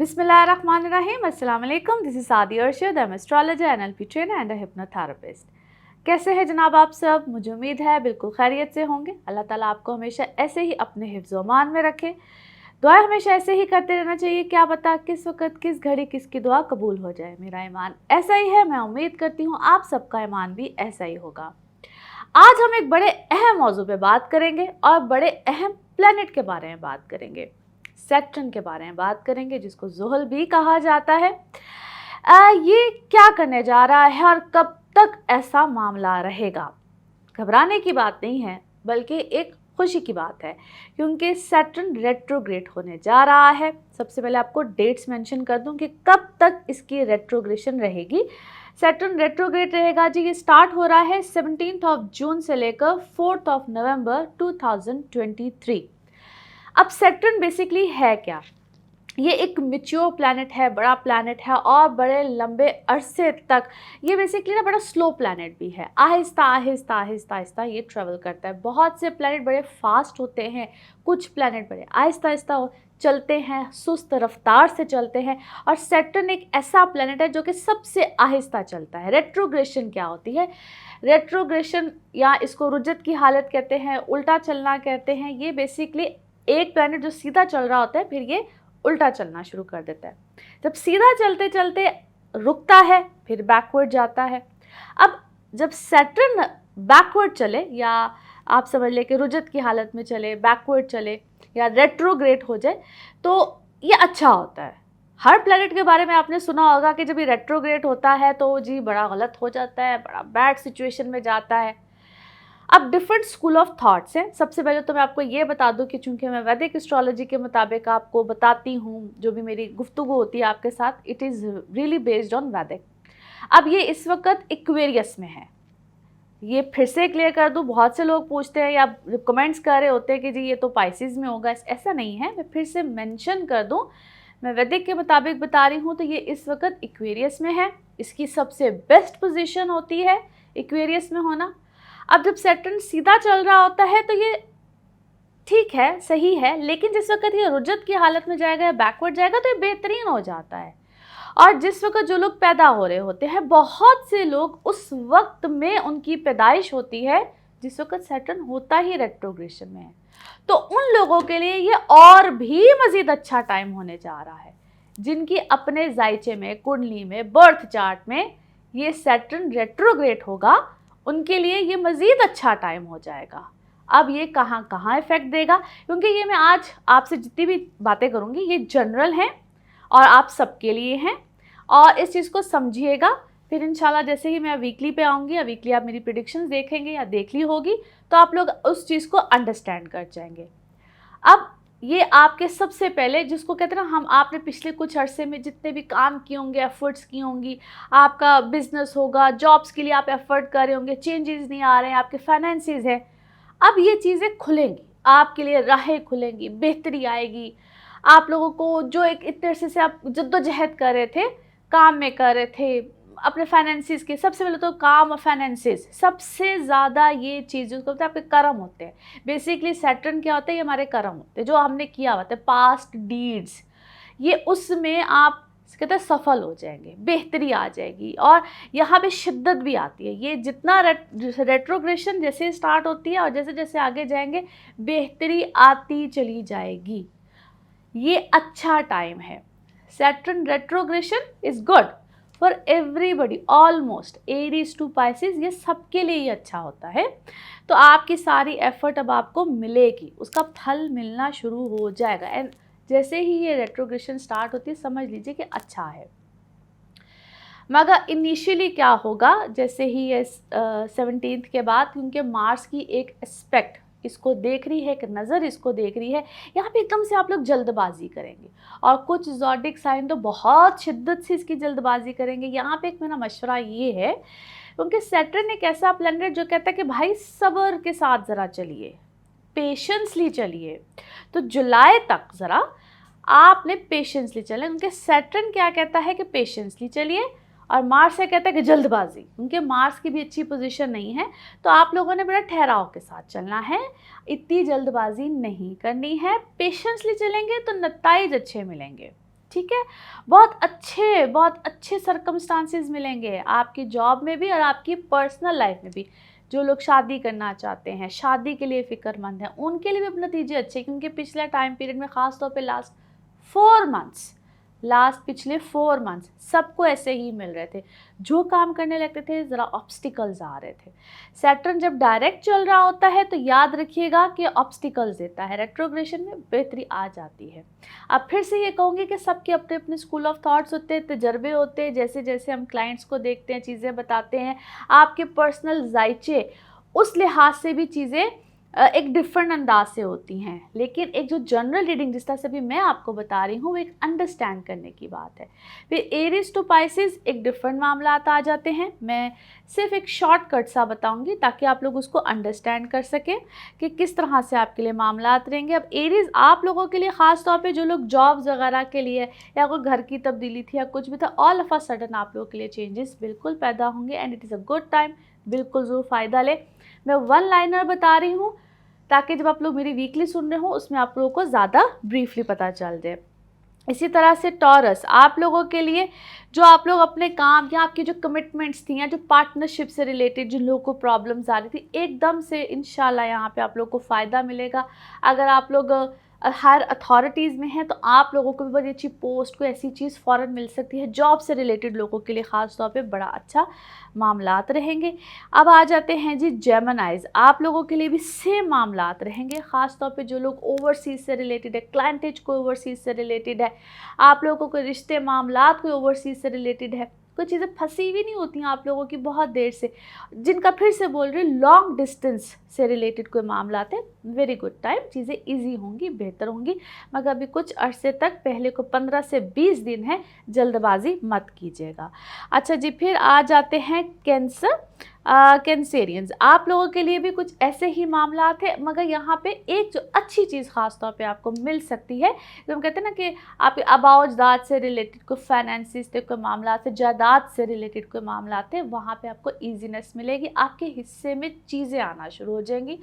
बिस्मिल्लाहिर्रहमानिर्रहीम, अस्सलाम वालेकुम। दिस इज सादी Arshad, I am astrologer, NLP trainer and a hypnotherapist. कैसे हैं जनाब आप सब? मुझे उम्मीद है बिल्कुल खैरियत से होंगे। अल्लाह ताला आपको हमेशा ऐसे ही अपने हिफ्ज़ मान में रखे। दुआ हमेशा ऐसे ही करते रहना चाहिए, क्या पता किस वक्त किस घड़ी किसकी दुआ कबूल हो जाए। मेरा ईमान ऐसा ही है, मैं उम्मीद करती हूँ आप सबका ईमान भी ऐसा ही होगा। आज हम एक बड़े अहम मौजू पे बात करेंगे और बड़े अहम प्लैनेट के बारे में बात करेंगे। सैटर्न के बारे में बात करेंगे, जिसको ज़ुहल भी कहा जाता है। ये क्या करने जा रहा है और कब तक ऐसा मामला रहेगा? घबराने की बात नहीं है, बल्कि एक खुशी की बात है, क्योंकि सैटर्न रेट्रोग्रेड होने जा रहा है। सबसे पहले आपको डेट्स मेंशन कर दूं कि कब तक इसकी रेट्रोग्रेशन रहेगी। सैटर्न रेट्रोग्रेड रहेगा जी, ये स्टार्ट हो रहा है 17 जून से लेकर 4 नवंबर 2023। अब सैटर्न बेसिकली है क्या? ये एक मैच्योर प्लैनेट है, बड़ा प्लैनेट है और बड़े लंबे अरसे तक ये बेसिकली ना बड़ा स्लो प्लैनेट भी है। आहिस्ता आहिस्ता आहिस्ता आहिस्ता ये ट्रैवल करता है। बहुत से प्लैनेट बड़े फास्ट होते हैं, कुछ प्लैनेट बड़े आहिस्ता आहिस्ता चलते हैं, सुस्त रफ्तार से चलते हैं। और सैटर्न एक ऐसा प्लैनेट है जो कि सबसे आहिस्ता चलता है। रेट्रोग्रेशन क्या होती है? रेट्रोग्रेशन या इसको रुजत की हालत कहते हैं, उल्टा चलना कहते हैं। ये बेसिकली एक प्लैनेट जो सीधा चल रहा होता है, फिर ये उल्टा चलना शुरू कर देता है। जब सीधा चलते चलते रुकता है, फिर बैकवर्ड जाता है। अब जब सैटर्न बैकवर्ड चले, या आप समझ लें कि रुजत की हालत में चले, बैकवर्ड चले या रेट्रोग्रेड हो जाए, तो ये अच्छा होता है। हर प्लैनेट के बारे में आपने सुना होगा कि जब ये रेट्रोग्रेड होता है तो जी बड़ा गलत हो जाता है, बड़ा बैड सिचुएशन में जाता है। अब डिफरेंट स्कूल ऑफ थॉट्स हैं। सबसे पहले तो मैं आपको ये बता दूं कि चूंकि मैं वैदिक एस्ट्रोलॉजी के मुताबिक आपको बताती हूँ, जो भी मेरी गुफ्तगू होती है आपके साथ, it is really based on वैदिक। अब ये इस वक्त एक्वेरियस में है। ये फिर से क्लियर कर दूं, बहुत से लोग पूछते हैं या कमेंट्स कर रहे होते हैं कि जी ये तो पाइसिस में होगा। ऐसा नहीं है, मैं फिर से मेंशन कर दूं, मैं वैदिक के मुताबिक बता रही हूँ। तो ये इस वक्त एक्वेरियस में है। इसकी सबसे बेस्ट पोजीशन होती है एक्वेरियस में होना। अब जब सैटर्न सीधा चल रहा होता है तो ये ठीक है, सही है, लेकिन जिस वक्त ये रुजत की हालत में जाएगा या बैकवर्ड जाएगा तो ये बेहतरीन हो जाता है। और जिस वक्त जो लोग पैदा हो रहे होते हैं, बहुत से लोग उस वक्त में उनकी पैदाइश होती है जिस वक्त सैटर्न होता ही रेट्रोग्रेशन में है, तो उन लोगों के लिए ये और भी मज़ीद अच्छा टाइम होने जा रहा है। जिनकी अपने जायचे में, कुंडली में, बर्थ चार्ट में ये सैटर्न रेट्रोग्रेड होगा, उनके लिए ये मज़ीद अच्छा टाइम हो जाएगा। अब ये कहाँ कहाँ इफ़ेक्ट देगा, क्योंकि ये मैं आज आपसे जितनी भी बातें करूँगी ये जनरल हैं और आप सबके लिए हैं, और इस चीज़ को समझिएगा। फिर इंशाल्लाह जैसे ही मैं वीकली पे आऊँगी या वीकली आप मेरी प्रेडिक्शंस देखेंगे या देख ली होगी, तो आप लोग उस चीज़ को अंडरस्टैंड कर जाएंगे। अब ये आपके सबसे पहले जिसको कहते हैं ना, हम आपने पिछले कुछ अरसे में जितने भी काम किए होंगे, एफर्ट्स की होंगी, आपका बिजनेस होगा, जॉब्स के लिए आप एफर्ट कर रहे होंगे, चेंजेस नहीं आ रहे हैं, आपके फाइनेंसिस हैं, अब ये चीज़ें खुलेंगी, आपके लिए राहें खुलेंगी, बेहतरी आएगी। आप लोगों को जो एक इतने अरसे से आप जद्दोजहद कर रहे थे, काम में कर रहे थे, अपने फाइनेंसिस के, सबसे पहले तो काम और फाइनेंसिस सबसे ज़्यादा ये चीज़ जो होते हैं आपके कर्म होते हैं। बेसिकली सैटर्न क्या होता है? ये हमारे कर्म होते हैं जो हमने किया होता है, पास्ट डीड्स। ये उसमें आप कहते हैं सफल हो जाएंगे, बेहतरी आ जाएगी, और यहाँ पे शिद्दत भी आती है। ये जितना रेट्रोग्रेशन जैसे स्टार्ट होती है और जैसे जैसे आगे जाएंगे बेहतरी आती चली जाएगी। ये अच्छा टाइम है। Saturn retrogression is good for everybody, almost Aries to Pisces, ये सबके लिए ही अच्छा होता है। तो आपकी सारी एफर्ट अब आपको मिलेगी, उसका फल मिलना शुरू हो जाएगा। एंड जैसे ही ये रेट्रोग्रेशन स्टार्ट होती है, समझ लीजिए कि अच्छा है। मगर इनिशियली क्या होगा, जैसे ही ये 17 के बाद, क्योंकि मार्स की एक एस्पेक्ट इसको देख रही है, एक नज़र इसको देख रही है, यहाँ पे एकदम से आप लोग जल्दबाजी करेंगे, और कुछ ज़ोडिक साइन तो बहुत शिद्दत से इसकी जल्दबाजी करेंगे। यहाँ पे एक मेरा मशवरा ये है, क्योंकि सैटर्न एक ऐसा प्लैनेट जो कहता है कि भाई सब्र के साथ ज़रा चलिए, पेशेंसली चलिए। तो जुलाई तक ज़रा आपने पेशेंसली चलें। उनके सैटर्न क्या कहता है कि पेशेंसली चलिए, और मार्स से कहता है कि जल्दबाजी। उनके मार्स की भी अच्छी पोजीशन नहीं है, तो आप लोगों ने बड़ा ठहराव के साथ चलना है, इतनी जल्दबाजी नहीं करनी है। पेशेंसली चलेंगे तो नताइज अच्छे मिलेंगे। ठीक है। बहुत अच्छे सर्कमस्टांसेस मिलेंगे आपकी जॉब में भी और आपकी पर्सनल लाइफ में भी। जो लोग शादी करना चाहते हैं, शादी के लिए फ़िक्रमंद हैं, उनके लिए भी अब नतीजे अच्छे, क्योंकि पिछले टाइम पीरियड में ख़ास तौर पे पिछले 4 मंथ्स सबको ऐसे ही मिल रहे थे। जो काम करने लगते थे ज़रा ऑब्स्टिकल्स आ रहे थे। सैटर्न जब डायरेक्ट चल रहा होता है तो याद रखिएगा कि ऑब्स्टिकल्स देता है, रेट्रोग्रेशन में बेहतरी आ जाती है। अब फिर से ये कहूँगी कि सबके अपने अपने स्कूल ऑफ थॉट्स होते हैं, तजर्बे होते हैं, जैसे जैसे हम क्लाइंट्स को देखते हैं, चीज़ें बताते हैं, आपके पर्सनल जायचे उस लिहाज से भी चीज़ें एक डिफरेंट अंदाज से होती हैं। लेकिन एक जो जनरल रीडिंग जिस तरह से भी मैं आपको बता रही हूँ वो एक अंडरस्टैंड करने की बात है। फिर एरीज टू पाइसेस एक डिफरेंट मामला आ जाते हैं। मैं सिर्फ एक शॉर्टकट सा बताऊंगी ताकि आप लोग उसको अंडरस्टैंड कर सकें कि किस तरह से आपके लिए मामला रहेंगे। अब एरीज आप लोगों के लिए ख़ास तौर पे जो लोग जॉब्स वगैरह के लिए या कोई घर की तब्दीली थी या कुछ भी था, ऑल ऑफ अ सडन आप लोगों के लिए चेंजेस बिल्कुल पैदा होंगे and it is a good time. बिल्कुल ज़रूर फ़ायदा ले। मैं 1 लाइनर बता रही हूँ ताकि जब आप लोग मेरी वीकली सुन रहे हो उसमें आप लोगों को ज़्यादा ब्रीफली पता चल जाए। इसी तरह से टॉरस आप लोगों के लिए जो आप लोग अपने काम या आपकी जो कमिटमेंट्स थी या जो पार्टनरशिप से रिलेटेड जिन लोगों को प्रॉब्लम्स आ रही थी, एकदम से इंशाल्लाह यहाँ पे आप लोग को फ़ायदा मिलेगा। अगर आप लोग हायर अथॉरिटीज़ में हैं तो आप लोगों को भी बड़ी अच्छी पोस्ट, कोई ऐसी चीज़ फ़ौरन मिल सकती है। जॉब से रिलेटेड लोगों के लिए ख़ास तौर पे बड़ा अच्छा मामलात रहेंगे। अब आ जाते हैं जी जेमिनाइज, आप लोगों के लिए भी सेम मामलात रहेंगे। ख़ास तौर पे जो लोग ओवरसीज़ से रिलेटेड है, क्लाइंटेज को ओवरसीज़ से रिलेटेड है, आप लोगों को रिश्ते मामलात कोई ओवरसीज़ से रिलेटेड है, कोई चीज़ें फंसी हुई नहीं होती हैं आप लोगों की बहुत देर से, जिनका फिर से बोल रही हूँ लॉन्ग डिस्टेंस से रिलेटेड कोई मामला आते हैं, वेरी गुड टाइम, चीज़ें इजी होंगी, बेहतर होंगी। मगर अभी कुछ अरसे तक, पहले को 15 से 20 दिन है, जल्दबाजी मत कीजिएगा। अच्छा जी, फिर आ जाते हैं कैंसर। कैंसेरियंस आप लोगों के लिए भी कुछ ऐसे ही मामला थे, मगर यहाँ पे एक जो अच्छी चीज़ ख़ास तौर पे आपको मिल सकती है, जो हम कहते हैं ना कि आप अबाउजात से रिलेटेड कोई फाइनेंसिस से कोई मामला थे, जायदाद से रिलेटेड कोई मामला थे, वहाँ पे आपको ईजीनेस मिलेगी। आपके हिस्से में चीज़ें आना शुरू हो जाएंगी।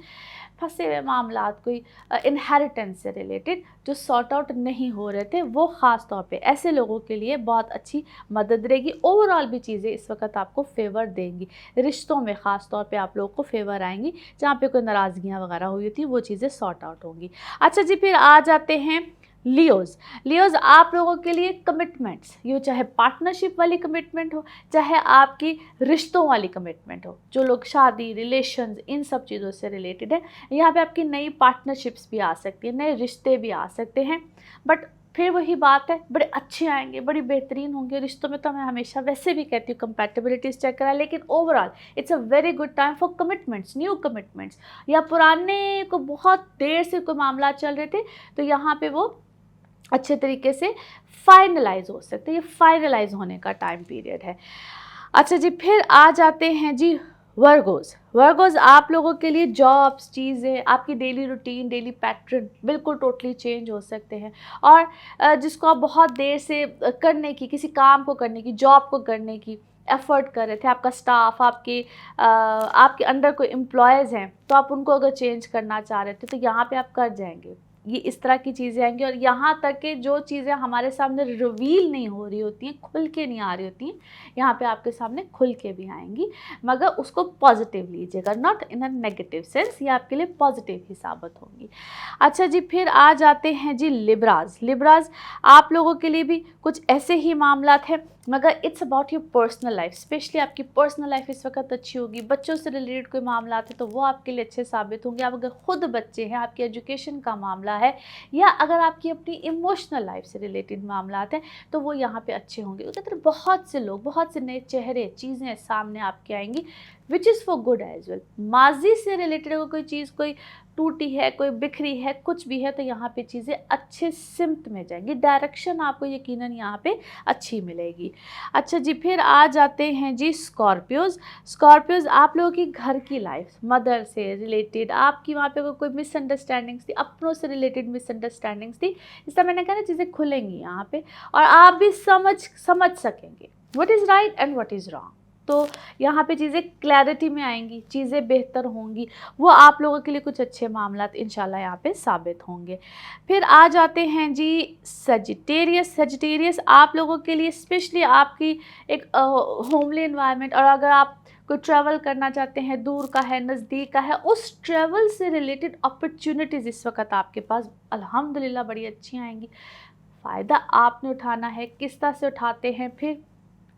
फंसे हुए मामला कोई इनहेरिटेंस से रिलेटेड जो सॉर्ट आउट नहीं हो रहे थे, वो ख़ास तौर पे ऐसे लोगों के लिए बहुत अच्छी मदद रहेगी। ओवरऑल भी चीज़ें इस वक्त आपको फेवर देंगी। रिश्तों में ख़ास तौर पे आप लोगों को फेवर आएंगी, जहाँ पे कोई नाराज़गियाँ वगैरह हुई थी वो चीज़ें सॉर्ट आउट होंगी। अच्छा जी, फिर आ जाते हैं लियोज़ आप लोगों के लिए कमिटमेंट्स, ये चाहे पार्टनरशिप वाली कमिटमेंट हो, चाहे आपकी रिश्तों वाली कमिटमेंट हो, जो लोग शादी, रिलेशंस, इन सब चीज़ों से रिलेटेड है, यहाँ पे आपकी नई पार्टनरशिप्स भी आ सकती है, नए रिश्ते भी आ सकते हैं। बट फिर वही बात है, बड़े अच्छे आएंगे, बड़ी बेहतरीन होंगे। रिश्तों में तो मैं हमेशा वैसे भी कहती हूँ कंपैटिबिलिटीज़ चेक करा, लेकिन overall it's a very good time for commitments, new commitments, या पुराने को बहुत देर से कोई मामला चल रहे थे तो यहाँ पे वो अच्छे तरीके से फाइनलाइज हो सकते हैं। ये फाइनलाइज होने का टाइम पीरियड है। अच्छा जी, फिर आ जाते हैं जी वर्गोज़ आप लोगों के लिए जॉब्स, चीज़ें, आपकी डेली रूटीन, डेली पैटर्न बिल्कुल टोटली चेंज हो सकते हैं। और जिसको आप बहुत देर से करने की, किसी काम को करने की, जॉब को करने की एफ़र्ट कर रहे थे, आपका स्टाफ, आपके अंडर कोई एम्प्लॉयज़ हैं तो आप उनको अगर चेंज करना चाह रहे थे तो यहाँ पे आप कर जाएंगे। ये इस तरह की चीज़ें आएंगी। और यहाँ तक कि जो चीज़ें हमारे सामने रिवील नहीं हो रही होती हैं, खुल के नहीं आ रही होती हैं, यहाँ पे आपके सामने खुल के भी आएंगी, मगर उसको पॉजिटिव लीजिएगा, not in a negative sense. ये आपके लिए पॉजिटिव ही साबित होंगी। अच्छा जी, फिर आ जाते हैं जी लिब्राज आप लोगों के लिए भी कुछ ऐसे ही मामला हैं, मगर it's about your personal life. Specially आपकी पर्सनल लाइफ इस वक्त अच्छी होगी। बच्चों से रिलेटेड कोई मामला है तो वो आपके लिए अच्छे साबित होंगे। आप अगर खुद बच्चे हैं, आपकी एजुकेशन का मामला है, या अगर आपकी अपनी इमोशनल लाइफ से रिलेटेड मामला हैं तो वो यहाँ पे अच्छे होंगे। उसी तरह बहुत से लोग, बहुत से नए चेहरे, चीज़ें सामने आपके आएंगी, which is for good as well. माजी से रिलेटेड अगर कोई चीज़ कोई टूटी है, कोई बिखरी है, कुछ भी है, तो यहाँ पे चीज़ें अच्छे सिमत में जाएंगी। डायरेक्शन आपको यकीनन यहाँ पे अच्छी मिलेगी। अच्छा जी, फिर आ जाते हैं जी स्कॉर्पियोज़ आप लोगों की घर की लाइफ, मदर से रिलेटेड, आपकी वहाँ पे कोई मिसअंडरस्टैंडिंग्स थी, अपनों से रिलेटेड मिसअंडरस्टैंडिंग्स थी, इस तरह मैंने कहा ना, चीज़ें खुलेंगी यहाँ पे और आप भी समझ सकेंगे what is right and what is wrong. तो यहाँ पे चीज़ें क्लैरिटी में आएंगी, चीज़ें बेहतर होंगी, वो आप लोगों के लिए कुछ अच्छे मामलात इंशाल्लाह यहाँ पे साबित होंगे। फिर आ जाते हैं जी सजिटेरियस। सजिटेरियस आप लोगों के लिए स्पेशली आपकी एक होमली इन्वायरमेंट, और अगर आप कोई ट्रैवल करना चाहते हैं, दूर का है नज़दीक का है, उस ट्रैवल से रिलेटेड अपॉर्चुनिटीज़ इस वक्त आपके पास अल्हम्दुलिल्लाह बड़ी अच्छी आएंगी। फ़ायदा आपने उठाना है, किस तरह से उठाते हैं। फिर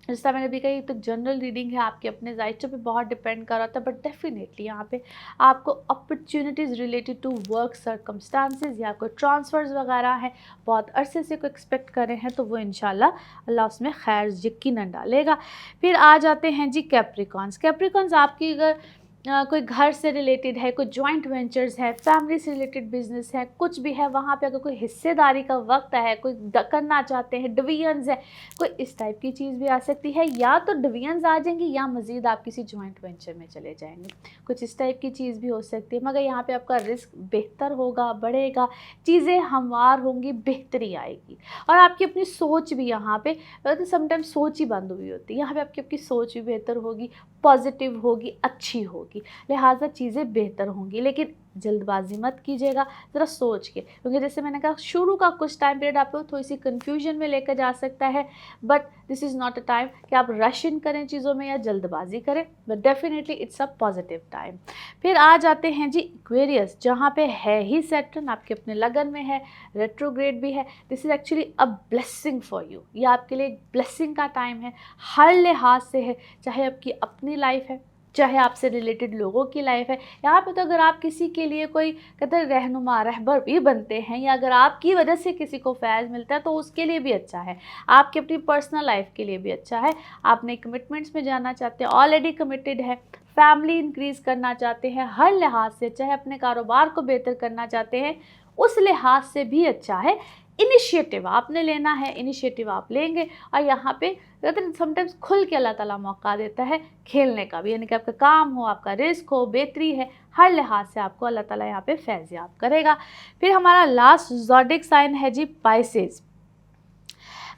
जैसा मैंने भी कही, तो जनरल रीडिंग है, आपके अपने जायचे पे बहुत डिपेंड कर रहा था, बट डेफिनेटली यहाँ पे आपको opportunities related to work circumstances या कोई ट्रांसफ़र्स वगैरह हैं, बहुत अरसे से कोई एक्सपेक्ट कर रहे हैं, तो वो इंशाल्लाह अल्लाह उसमें खैर यकीनन डालेगा। फिर आ जाते हैं जी कैप्रिकॉन्स। कैप्रिकॉन्स आपकी अगर कोई घर से रिलेटेड है, कोई जॉइंट वेंचर्स है, फैमिली से रिलेटेड बिजनेस है, कुछ भी है, वहाँ पे अगर कोई हिस्सेदारी का वक्त है, कोई करना चाहते हैं, डिवीजन्स है, कोई इस टाइप की चीज़ भी आ सकती है, या तो डिवीजन्स आ जाएंगी या मज़ीद आप किसी जॉइंट वेंचर में चले जाएंगे, कुछ इस टाइप की चीज़ भी हो सकती है। मगर यहाँ पे आपका रिस्क बेहतर होगा, बढ़ेगा, चीज़ें हमवार होंगी, बेहतरी आएगी, और आपकी अपनी सोच भी यहाँ पे तो समटाइम्स सोच ही बंद हुई होती है, यहाँ पे आपकी सोच भी बेहतर होगी, पॉजिटिव होगी, अच्छी होगी, लिहाजा चीज़ें बेहतर होंगी। लेकिन जल्दबाजी मत कीजिएगा, ज़रा सोच के, क्योंकि जैसे मैंने कहा शुरू का कुछ टाइम पीरियड आपको थोड़ी सी कन्फ्यूजन में लेकर जा सकता है, but this is not a time कि आप रश इन करें चीज़ों में या जल्दबाजी करें, but definitely it's a positive time. फिर आ जाते हैं जी एक्वेरियस, जहाँ पे है ही सैटर्न आपके अपने लगन में है, रेट्रोग्रेड भी है। This is actually a blessing for you, ये आपके लिए एक ब्लेसिंग का टाइम है, हर लिहाज से है, चाहे आपकी अपनी लाइफ है, चाहे आपसे रिलेटेड लोगों की लाइफ है। यहाँ पे तो अगर आप किसी के लिए कोई कहते हैं रहनुमा, रहबर भी बनते हैं, या अगर आपकी वजह से किसी को फैज़ मिलता है, तो उसके लिए भी अच्छा है, आपकी अपनी पर्सनल लाइफ के लिए भी अच्छा है। आप नए कमिटमेंट्स में जाना चाहते हैं, ऑलरेडी कमिटेड है, फैमिली इंक्रीज़ करना चाहते हैं, हर लिहाज से, चाहे अपने कारोबार को बेहतर करना चाहते हैं, उस लिहाज से भी अच्छा है। इनिशिएटिव आपने लेना है, इनिशिएटिव आप लेंगे, और यहाँ पे समटाइम्स खुल के अल्लाह ताला मौका देता है खेलने का भी, यानी कि आपका काम हो, आपका रिस्क हो, बेहतरी है, हर लिहाज से आपको अल्लाह ताला यहाँ पे फैज़याब करेगा। फिर हमारा लास्ट ज़ोडिक साइन है जी Pisces.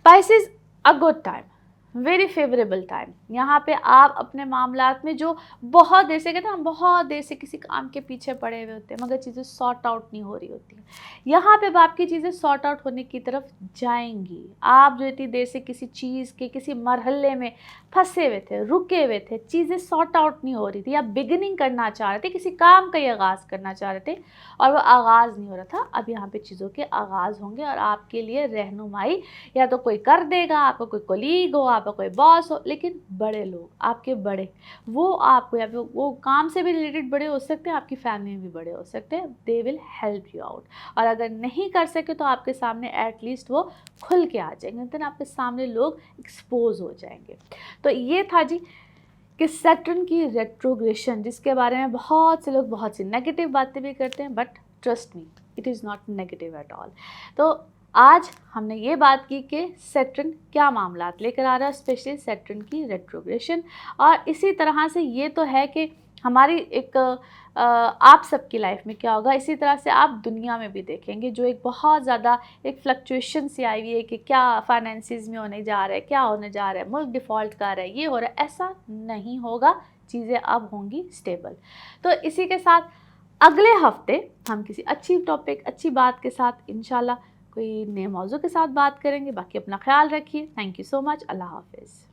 Pisces a good time, very favourable time. यहाँ पे आप अपने मामलात में जो बहुत देर से, कहते हैं हम बहुत देर से किसी काम के पीछे पड़े हुए होते हैं, मगर चीज़ें सॉर्ट आउट नहीं हो रही होती हैं, यहाँ पे आपकी चीज़ें सॉर्ट आउट होने की तरफ जाएंगी। आप जो इतनी देर से किसी चीज़ के किसी मरहले में फंसे हुए थे, रुके हुए थे, चीज़ें सॉर्ट आउट नहीं हो रही थी, या बिगिनिंग करना चाह रहे थे, किसी काम का ही आगाज़ करना चाह रहे थे और वो आगाज़ नहीं हो रहा था, अब यहाँ पे चीज़ों के आगाज़ होंगे, और आपके लिए रहनुमाई या तो कोई कर देगा, आपका कोई कोलीग हो, आपका कोई बॉस हो, लेकिन बड़े लोग आपके, बड़े वो आपको, या फिर वो काम से भी रिलेटेड बड़े हो सकते हैं, आपकी फैमिली में भी बड़े हो सकते हैं, they will help you out. और अगर नहीं कर सके तो आपके सामने एटलीस्ट वो खुल के आ जाएंगे, देन आपके सामने लोग एक्सपोज हो जाएंगे। तो ये था जी कि सैटर्न की रेट्रोग्रेशन, जिसके बारे में बहुत से लोग बहुत सी नेगेटिव बातें भी करते हैं, but trust me it is not negative at all. तो आज हमने ये बात की कि सैटर्न क्या मामलात लेकर आ रहा है, स्पेशली सैटर्न की रेट्रोग्रेशन। और इसी तरह से ये तो है कि हमारी एक आप सबकी लाइफ में क्या होगा, इसी तरह से आप दुनिया में भी देखेंगे, जो एक बहुत ज़्यादा एक फ्लक्चुएशन सी आई हुई है कि क्या फाइनेंसिस में होने जा रहा है, क्या होने जा रहा है, मुल्क डिफ़ॉल्ट कर रहा है, ये हो रहा है, ऐसा नहीं होगा, चीज़ें अब होंगी स्टेबल। तो इसी के साथ अगले हफ्ते हम किसी अच्छी टॉपिक, अच्छी बात के साथ इंशाल्लाह कोई नए मौजू के साथ बात करेंगे। बाकी अपना ख्याल रखिए। Thank you so much. अल्लाह हाफिज़।